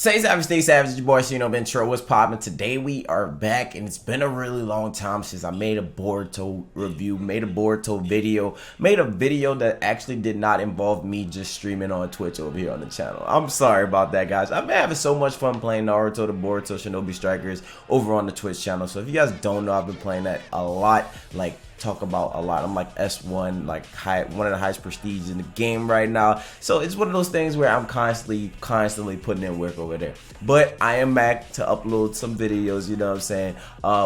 Stay savage, stay savage. Your boy Shino Ben Tro. What's poppin'? Today we are back, and it's been a really long time since I made a Boruto review, made a Boruto video, made a video that actually did not involve me just streaming on Twitch over here on the channel. I'm sorry about that, guys. I've been having so much fun playing Naruto, the Boruto Shinobi Strikers over on the Twitch channel. So if you guys don't know, I've been playing that a lot, talk about a lot. I'm like S1, one of the highest prestige in the game right now. So it's one of those things where I'm constantly putting in work over there. But I am back to upload some videos, you know what I'm saying?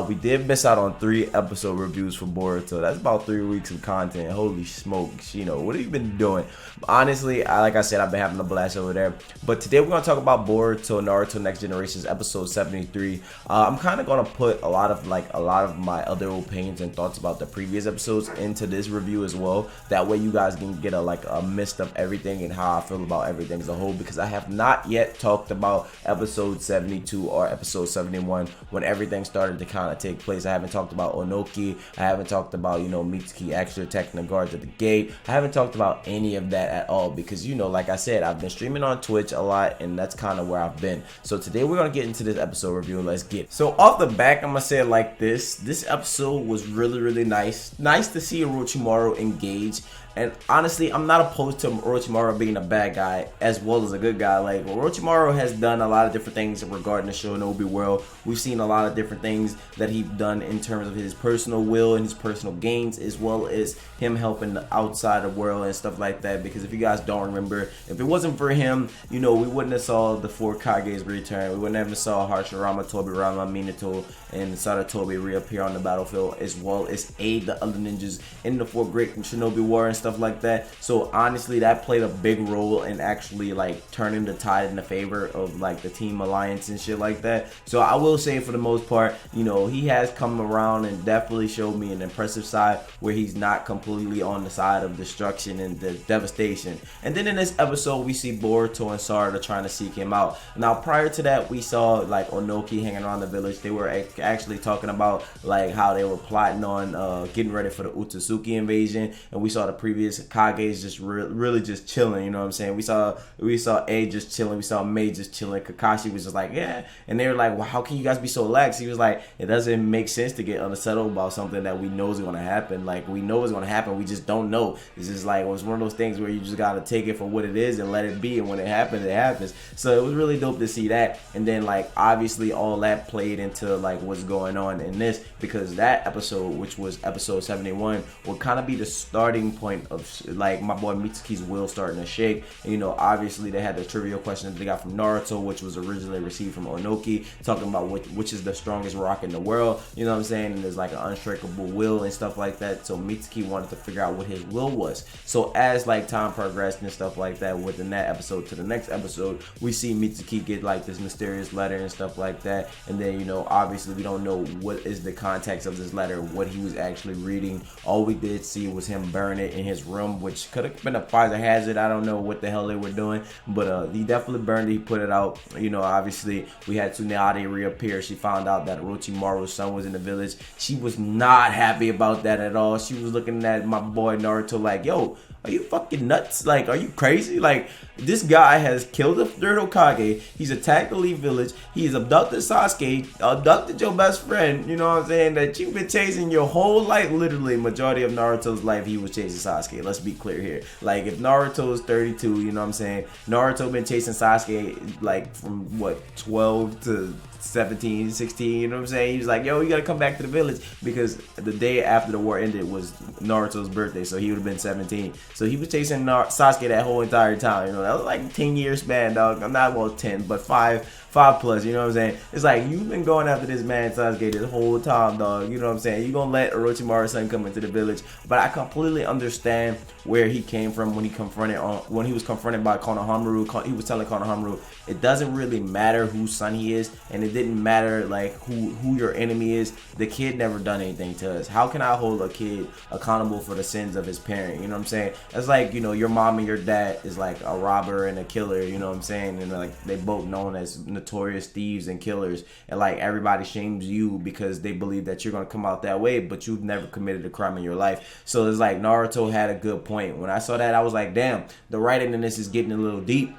We did miss out on 3 episode reviews for Boruto. That's about 3 weeks of content. Holy smokes, you know, what have you been doing? Honestly, like I said, I've been having a blast over there. But today we're gonna talk about Boruto Naruto Next Generation's episode 73. I'm kind of gonna put a lot of my other opinions and thoughts about the previous episodes into this review as well. That way you guys can get a mist of everything and how I feel about everything as a whole, because I have not yet talked about episode 72 or episode 71 when everything started to kind of take place. I haven't talked about Onoki. I haven't talked about, you know, Mitsuki actually attacking the guards at the gate. I haven't talked about any of that at all because, you know, like I said, I've been streaming on Twitch a lot and that's kind of where I've been. So today we're going to get into this episode review. Let's get it. So off the back, I'm going to say it like this. This episode was really nice. Nice to see Orochimaru engage. And honestly, I'm not opposed to Orochimaru being a bad guy as well as a good guy. Like, Orochimaru has done a lot of different things regarding the shinobi world. We've seen a lot of different things that he's done in terms of his personal will and his personal gains, as well as him helping the outside world and stuff like that. Because if you guys don't remember, if it wasn't for him, you know, we wouldn't have saw the 4 Kages return. We wouldn't have saw Hashirama, Tobirama, Minato, and Saratobi reappear on the battlefield, as well as aid the other ninjas in the 4 Great Shinobi War and stuff like that. So honestly, that played a big role in actually turning the tide in the favor of the Team Alliance and shit like that. So I will say, for the most part, you know, he has come around and definitely showed me an impressive side where he's not completely on the side of destruction and the devastation. And then in this episode, we see Boruto and Sarada trying to seek him out. Now prior to that, we saw Onoki hanging around the village. They were actually talking about how they were plotting on getting ready for the Otsutsuki invasion, and we saw the previous Kages just really just chilling, you know what I'm saying? We saw A just chilling, we saw Mei just chilling. Kakashi was just yeah, and they were like, well, how can you guys be so lax? He was like, it doesn't make sense to get unsettled about something that we know is going to happen. We know it's going to happen, we just don't know. It's just it's one of those things where you just got to take it for what it is and let it be, and when it happens, it happens. So it was really dope to see that. And then obviously all that played into what's going on in this, because that episode, which was episode 71, will kind of be the starting point of my boy Mitsuki's will starting to shake. And, you know, obviously they had the trivial question that they got from Naruto, which was originally received from Onoki, talking about which is the strongest rock in the world, you know what I'm saying? And there's an unshakable will and stuff like that. So Mitsuki wanted to figure out what his will was. So as time progressed and stuff like that, within that episode to the next episode, we see Mitsuki get this mysterious letter and stuff like that. And then, you know, obviously we don't know what is the context of this letter, what he was actually reading. All we did see was him burn it in his room, which could have been a fire hazard. I don't know what the hell they were doing, but he definitely burned it. He put it out. You know, obviously we had Tsunade reappear. She found out that Orochimaru's son was in the village. She was not happy about that at all. She was looking at my boy Naruto yo, are you fucking nuts? Are you crazy? This guy has killed the 3rd Hokage. He's attacked the Leaf Village. He's abducted Sasuke, abducted your best friend, you know what I'm saying, that you've been chasing your whole life. Literally, majority of Naruto's life, he was chasing Sasuke. Let's be clear here. If Naruto is 32, you know what I'm saying, Naruto been chasing Sasuke, from, what, 12 to 17, 16, you know what I'm saying? He was yo, you gotta come back to the village, because the day after the war ended was Naruto's birthday, so he would have been 17. So he was chasing Sasuke that whole entire time, you know. That was 10 year span, dog. I'm not, well, 10, but 5 plus, you know what I'm saying? It's you've been going after this man Sasuke this whole time, dog. You know what I'm saying? You gonna let Orochimaru's son come into the village. But I completely understand where he came from when he was confronted by Konohamaru. He was telling Konohamaru, it doesn't really matter whose son he is, and it didn't matter who your enemy is. The kid never done anything to us. How can I hold a kid accountable for the sins of his parent? You know what I'm saying? It's you know, your mom and your dad is a robber and a killer, you know what I'm saying? And they both known as notorious thieves and killers, and everybody shames you because they believe that you're gonna come out that way, but you've never committed a crime in your life. So it's Naruto had a good point. When I saw that, I was damn, the writing in this is getting a little deep.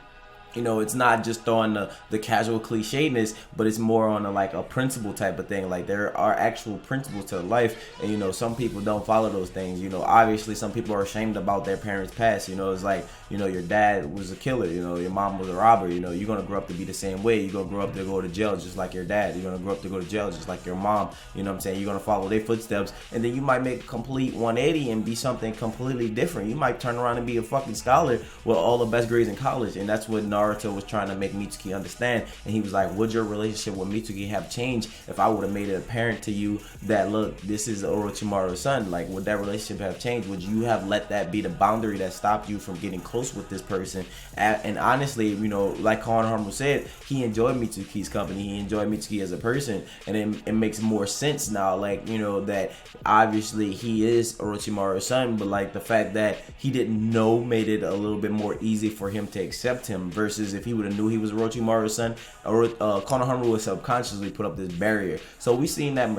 It's not just on the casual clichéness, but it's more on like a principle type of thing. Like there are actual principles to life, and some people don't follow those things. Obviously some people are ashamed about their parents' past. It's like your dad was a killer. Your mom was a robber. You're gonna grow up to be the same way. You're gonna grow up to go to jail just like your dad. You're gonna grow up to go to jail just like your mom. What I'm saying? You're gonna follow their footsteps, and then you might make a complete 180 and be something completely different. You might turn around and be a fucking scholar with all the best grades in college, and that's what Naruto was trying to make Mitsuki understand. And he was like, would your relationship with Mitsuki have changed if I would have made it apparent to you that, look, this is Orochimaru's son? Like, would that relationship have changed? Would you have let that be the boundary that stopped you from getting close with this person? And honestly, like Konohamaru said, he enjoyed Mitsuki's company. He enjoyed Mitsuki as a person, and it makes more sense now, like, that obviously he is Orochimaru's son, but like the fact that he didn't know made it a little bit more easy for him to accept him, versus if he would have knew he was Orochimaru's son, Konohamaru would subconsciously put up this barrier. So we seen that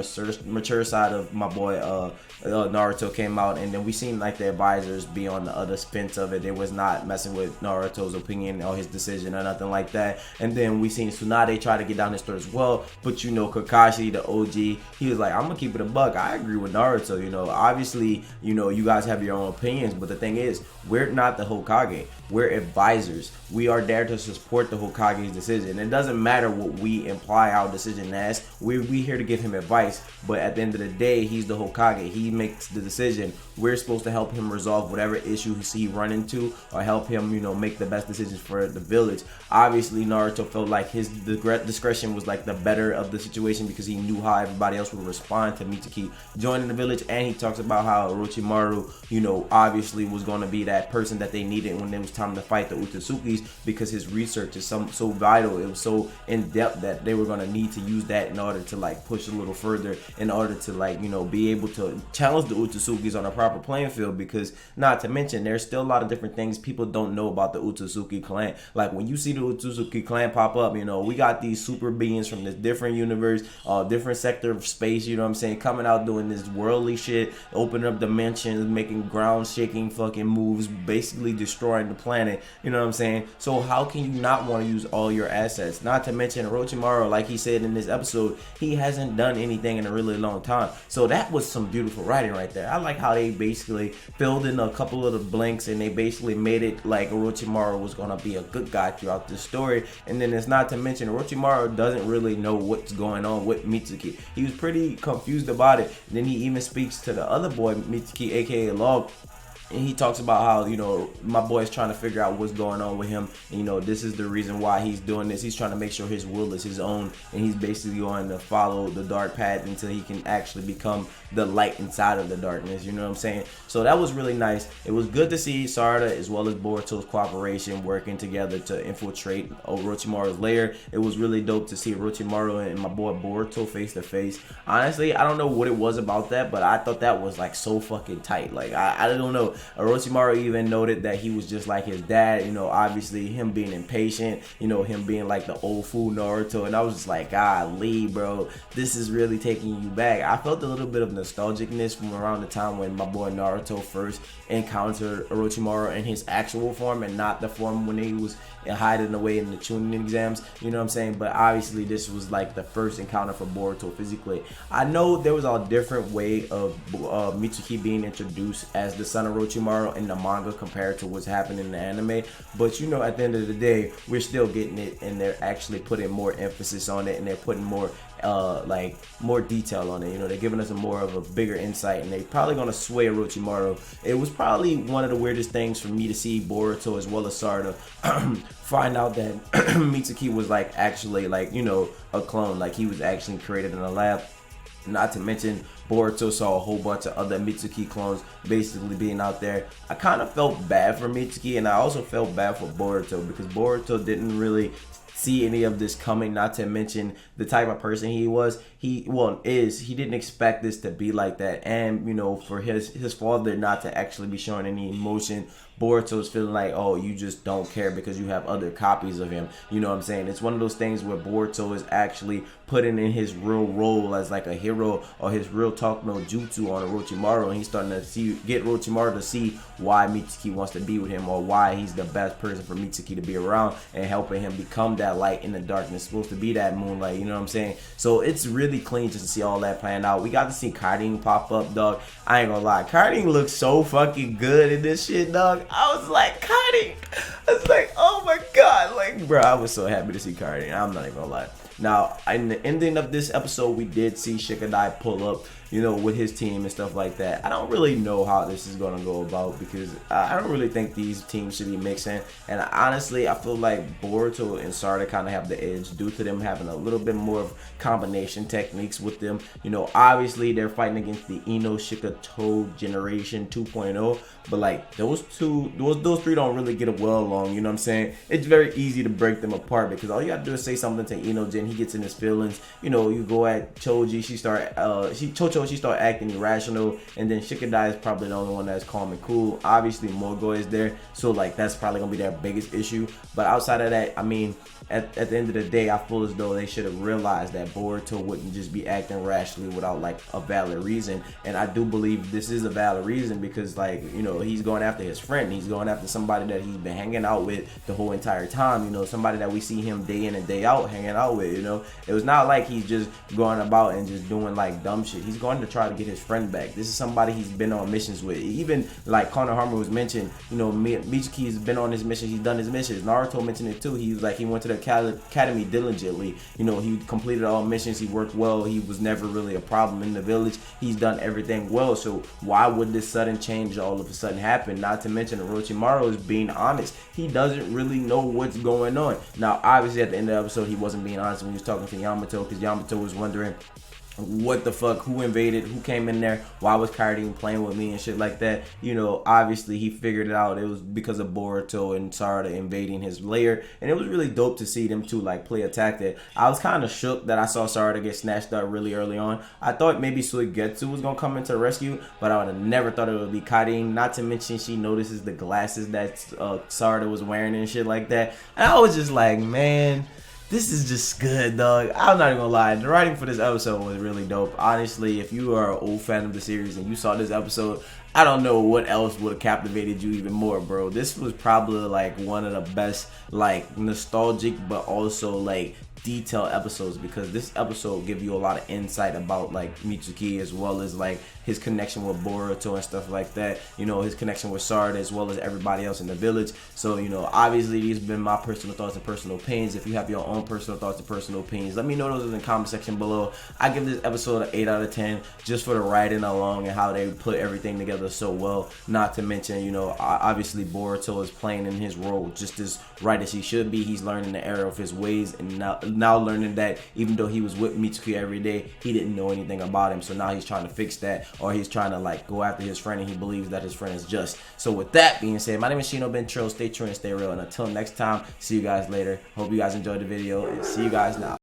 mature side of my boy Naruto came out, and then we seen like the advisors be on the other fence of it. They was not messing with Naruto's opinion or his decision or nothing like that. And then we seen Tsunade try to get down his throat as well, but Kakashi, the OG, he was like, I'm gonna keep it a buck. I agree with Naruto. Obviously, you guys have your own opinions, but the thing is, we're not the Hokage. We're advisors. We are there to support the Hokage's decision. It doesn't matter what we imply our decision as. We here to give him advice, but at the end of the day, he's the Hokage. He makes the decision. We're supposed to help him resolve whatever issue he run into, or help him, make the best decisions for the village. Obviously, Naruto felt like his discretion was like the better of the situation, because he knew how everybody else would respond to Mitsuki joining the village. And he talks about how Orochimaru, obviously was going to be that person that they needed when it was time to fight the Uzumaki, because his research is so vital. It was so in depth that they were going to need to use that in order to like push a little further, in order to like be able to challenge the Uzumaki on a proper playing field. Because not to mention, there's still a lot of different things people don't know about the Uzumaki clan. Like when you see the Uzumaki clan pop up, we got these super beings from this different universe, different sector of space, coming out doing this worldly shit, opening up dimensions, making ground shaking fucking moves, basically destroying the planet. So how can you not want to use all your assets? Not to mention Orochimaru, like he said in this episode, he hasn't done anything in a really long time. So that was some beautiful writing right there. I like how they basically filled in a couple of the blanks, and they basically made it like Orochimaru was gonna be a good guy throughout the story. And then it's not to mention Orochimaru doesn't really know what's going on with Mitsuki. He was pretty confused about it. And then he even speaks to the other boy, Mitsuki, aka Log, and he talks about how, my boy is trying to figure out what's going on with him. And, this is the reason why he's doing this. He's trying to make sure his will is his own. And he's basically going to follow the dark path until he can actually become the light inside of the darkness. You know what I'm saying? So that was really nice. It was good to see Sarada as well as Boruto's cooperation working together to infiltrate Orochimaru's lair. It was really dope to see Orochimaru and my boy Boruto face to face. Honestly, I don't know what it was about that, but I thought that was like so fucking tight. Like, I don't know. Orochimaru even noted that he was just like his dad, obviously him being impatient, him being like the old fool Naruto. And I was just like, golly, bro, this is really taking you back. I felt a little bit of nostalgicness from around the time when my boy Naruto first encountered Orochimaru in his actual form, and not the form when he was hiding away in the Chunin exams. You know what I'm saying? But obviously this was like the first encounter for Boruto physically. I know there was a different way of Mitsuki being introduced as the son of Orochimaru in the manga compared to what's happening in the anime, but at the end of the day, we're still getting it, and they're actually putting more emphasis on it, and they're putting more more detail on it. They're giving us more of a bigger insight, and they're probably gonna sway Orochimaru. It was probably one of the weirdest things for me to see Boruto as well as Sarada find out that Mitsuki was like actually like a clone, like he was actually created in a lab. Not to mention Boruto saw a whole bunch of other Mitsuki clones basically being out there. I kind of felt bad for Mitsuki, and I also felt bad for Boruto, because Boruto didn't really see any of this coming. Not to mention the type of person he was. he didn't expect this to be like that, and you know, for his father not to actually be showing any emotion. Boruto's feeling like, oh, you just don't care because you have other copies of him. You know what I'm saying? It's one of those things where Boruto is actually putting in his real role as like a hero, or his real talk no jutsu on Orochimaru, and he's starting to get Orochimaru to see why Mitsuki wants to be with him, or why he's the best person for Mitsuki to be around, and helping him become that light in the darkness, supposed to be that moonlight. You know what I'm saying? So it's really clean just to see all that playing out. We got to see Karin pop up, dog. I ain't gonna lie, Karin looks so fucking good in this shit, dog. I was like, Karin. I was like, oh my god, like, bro, I was so happy to see Karin. I'm not even gonna lie. Now, in the ending of this episode, we did see Shikadai pull up, you know, with his team and stuff like that. I don't really know how this is going to go about, because I don't really think these teams should be mixing. And honestly, I feel like Boruto and Sarada kind of have the edge due to them having a little bit more of combination techniques with them. You know, obviously, they're fighting against the Ino Shikato Generation 2.0. But like those three don't really get well along, you know what I'm saying? It's very easy to break them apart, because all you gotta do is say something to Inogen, he gets in his feelings. You know, you go at Choji, she start acting irrational, and then Shikadai is probably the only one that's calm and cool. Obviously Mogo is there, so like that's probably gonna be their biggest issue. But outside of that, I mean, at the end of the day, I feel as though they should have realized that Boruto wouldn't just be acting rashly without like a valid reason. And I do believe this is a valid reason, because like, you know, he's going after his friend. He's going after somebody that he's been hanging out with the whole entire time. You know, somebody that we see him day in and day out hanging out with. You know, it was not like he's just going about and just doing like dumb shit. He's going to try to get his friend back. This is somebody he's been on missions with. Even like Konohama was mentioned, you know, Mitsuki has been on his mission. He's done his missions. Naruto mentioned it too. He was like, he went to the academy diligently. You know, he completed all missions. He worked well. He was never really a problem in the village. He's done everything well. So why would this sudden change all of a sudden happen? Not to mention Orochimaru is being honest. He doesn't really know what's going on. Now, obviously, at the end of the episode, he wasn't being honest when he was talking to Yamato, because Yamato was wondering, what the fuck, who invaded, who came in there, why was Karin playing with me and shit like that. You know, obviously he figured it out. It was because of Boruto and Sarada invading his lair, and it was really dope to see them two like play a tactic. I was kind of shook that I saw Sarada get snatched up really early on. I thought maybe Suigetsu was gonna come into rescue, but I would have never thought it would be Karin. Not to mention she notices the glasses that Sarada was wearing and shit like that, and I was just like, man, this is just good, dog. I'm not even gonna lie. The writing for this episode was really dope. Honestly, if you are an old fan of the series and you saw this episode, I don't know what else would have captivated you even more, bro. This was probably like one of the best, like, nostalgic but also like detailed episodes, because this episode give you a lot of insight about like Mitsuki, as well as like his connection with Boruto and stuff like that. You know, his connection with Sarada, as well as everybody else in the village. So, you know, obviously these have been my personal thoughts and personal opinions. If you have your own personal thoughts and personal opinions, let me know those in the comment section below. I give this episode an 8 out of 10 just for the writing along and how they put everything together so well. Not to mention, you know, obviously Boruto is playing in his role just as right as he should be. He's learning the error of his ways, and now learning that even though he was with Mitsuki every day, he didn't know anything about him. So now he's trying to fix that, or he's trying to like go after his friend, and he believes that his friend is just. So with that being said, my name is Shinobi. Stay true and stay real, and until next time, see you guys later. Hope you guys enjoyed the video, and see you guys now.